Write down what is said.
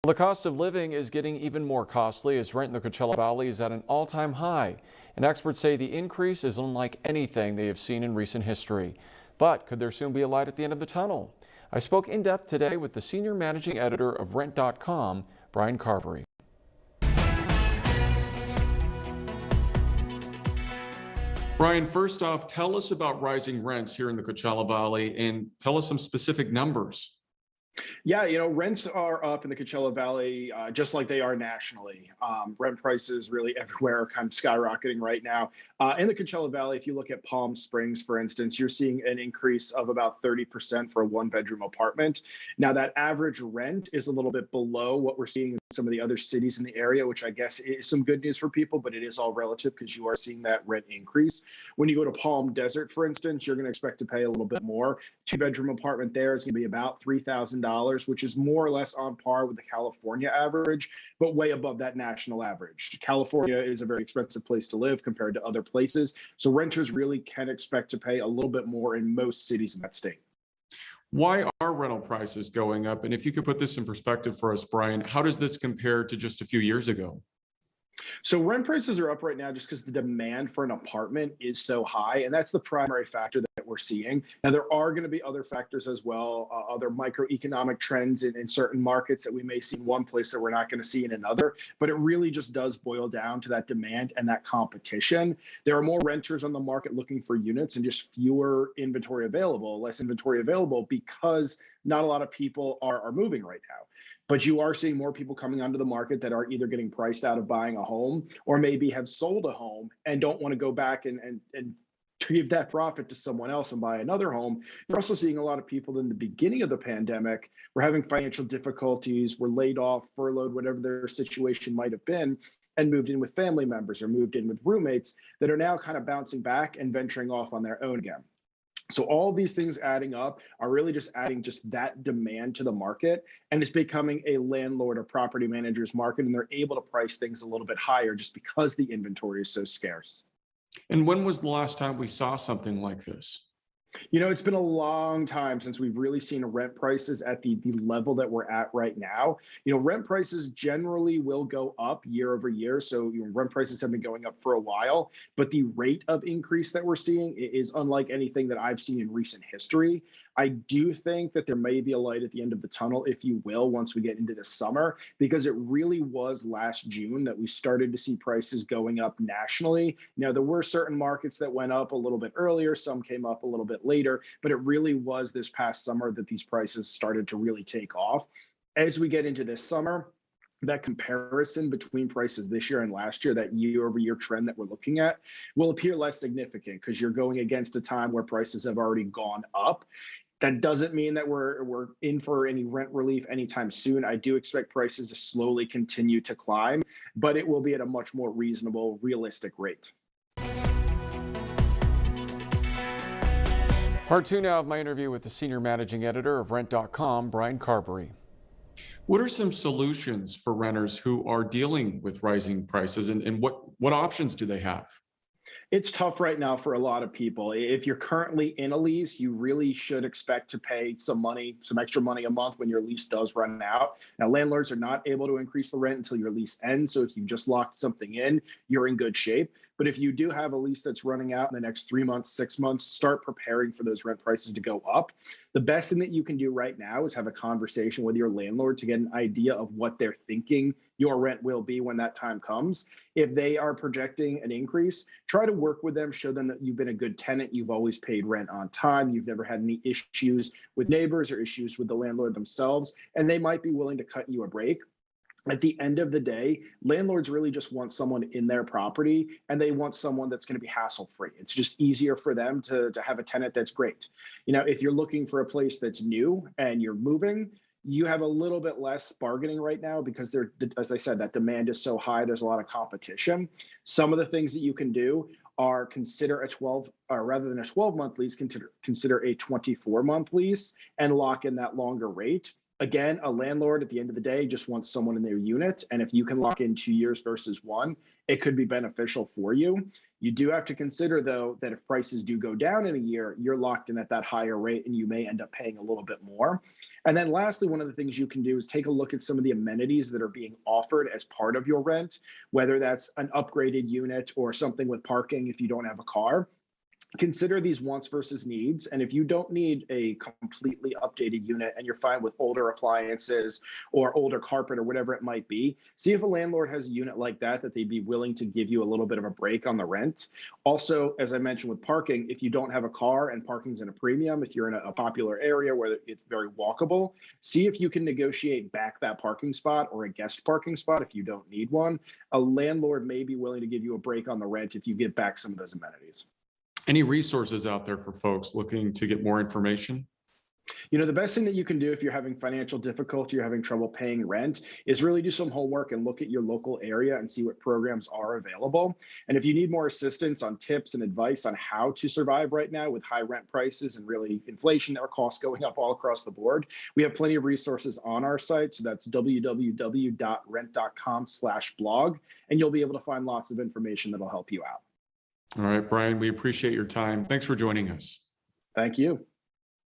The cost of living is getting even more costly as rent in the Coachella Valley is at an all-time high. And experts say the increase is unlike anything they have seen in recent history. But could there soon be a light at the end of the tunnel? I spoke in depth today with the senior managing editor of Rent.com, Brian Carberry. Brian, first off, tell us about rising rents here in the Coachella Valley and tell us some specific numbers. Yeah, rents are up in the Coachella Valley just like they are nationally. Rent prices really everywhere are kind of skyrocketing right now. In the Coachella Valley, if you look at Palm Springs, for instance, you're seeing an increase of about 30% for a one-bedroom apartment. Now, that average rent is a little bit below what we're seeing in some of the other cities in the area, which I guess is some good news for people, but it is all relative because you are seeing that rent increase. When you go to Palm Desert, for instance, you're going to expect to pay a little bit more. Two-bedroom apartment there is going to be about $3,000, which is more or less on par with the California average, but way above that national average. California is a very expensive place to live compared to other places, so renters really can expect to pay a little bit more in most cities in that state. Why are rental prices going up? And if you could put this in perspective for us, Brian, how does this compare to just a few years ago? So rent prices are up right now just because the demand for an apartment is so high, and that's the primary factor that we're seeing. Now, there are going to be other factors as well, other microeconomic trends in certain markets that we may see in one place that we're not going to see in another, but it really just does boil down to that demand and that competition. There are more renters on the market looking for units and just fewer inventory available, less inventory available because not a lot of people are moving right now. But you are seeing more people coming onto the market that are either getting priced out of buying a home or maybe have sold a home and don't want to go back and give that profit to someone else and buy another home. You're also seeing a lot of people in the beginning of the pandemic were having financial difficulties, were laid off, furloughed, whatever their situation might have been, and moved in with family members or moved in with roommates that are now kind of bouncing back and venturing off on their own again. So all these things adding up are really just adding just that demand to the market, and it's becoming a landlord or property manager's market, and they're able to price things a little bit higher just because the inventory is so scarce. And when was the last time we saw something like this? It's been a long time since we've really seen rent prices at the level that we're at right now. Rent prices generally will go up year over year. So, rent prices have been going up for a while, but the rate of increase that we're seeing is unlike anything that I've seen in recent history. I do think that there may be a light at the end of the tunnel, if you will, once we get into the summer, because it really was last June that we started to see prices going up nationally. Now, there were certain markets that went up a little bit earlier, some came up a little bit later, but it really was this past summer that these prices started to really take off. As we get into this summer, that comparison between prices this year and last year, that year over year trend that we're looking at, will appear less significant because you're going against a time where prices have already gone up. That doesn't mean that we're in for any rent relief anytime soon. I do expect prices to slowly continue to climb, but it will be at a much more reasonable, realistic rate. Part two now of my interview with the senior managing editor of Rent.com, Brian Carberry. What are some solutions for renters who are dealing with rising prices, and what options do they have? It's tough right now for a lot of people. If you're currently in a lease, you really should expect to pay some extra money a month when your lease does run out. Now, landlords are not able to increase the rent until your lease ends. So if you've just locked something in, you're in good shape. But if you do have a lease that's running out in the next 3 months, 6 months, start preparing for those rent prices to go up. The best thing that you can do right now is have a conversation with your landlord to get an idea of what they're thinking your rent will be when that time comes. If they are projecting an increase, try to work with them, show them that you've been a good tenant, you've always paid rent on time, you've never had any issues with neighbors or issues with the landlord themselves, and they might be willing to cut you a break. At the end of the day, landlords really just want someone in their property, and they want someone that's going to be hassle-free. It's just easier for them to have a tenant that's great. If you're looking for a place that's new and you're moving, you have a little bit less bargaining right now because as I said, that demand is so high, there's a lot of competition. Some of the things that you can do are consider rather than a 12-month lease, consider a 24-month lease and lock in that longer rate. Again, a landlord at the end of the day just wants someone in their unit. And if you can lock in 2 years versus one, it could be beneficial for you. You do have to consider, though, that if prices do go down in a year, you're locked in at that higher rate and you may end up paying a little bit more. And then lastly, one of the things you can do is take a look at some of the amenities that are being offered as part of your rent, whether that's an upgraded unit or something with parking if you don't have a car. Consider these wants versus needs. And if you don't need a completely updated unit and you're fine with older appliances or older carpet or whatever it might be, see if a landlord has a unit like that they'd be willing to give you a little bit of a break on the rent. Also, as I mentioned with parking, if you don't have a car and parking's in a premium, if you're in a popular area where it's very walkable, see if you can negotiate back that parking spot or a guest parking spot if you don't need one. A landlord may be willing to give you a break on the rent if you give back some of those amenities. Any resources out there for folks looking to get more information? The best thing that you can do if you're having financial difficulty, you're having trouble paying rent, is really do some homework and look at your local area and see what programs are available. And if you need more assistance on tips and advice on how to survive right now with high rent prices and really inflation or costs going up all across the board, we have plenty of resources on our site. So that's www.rent.com/blog, and you'll be able to find lots of information that'll help you out. All right, Brian, we appreciate your time. Thanks for joining us. Thank you.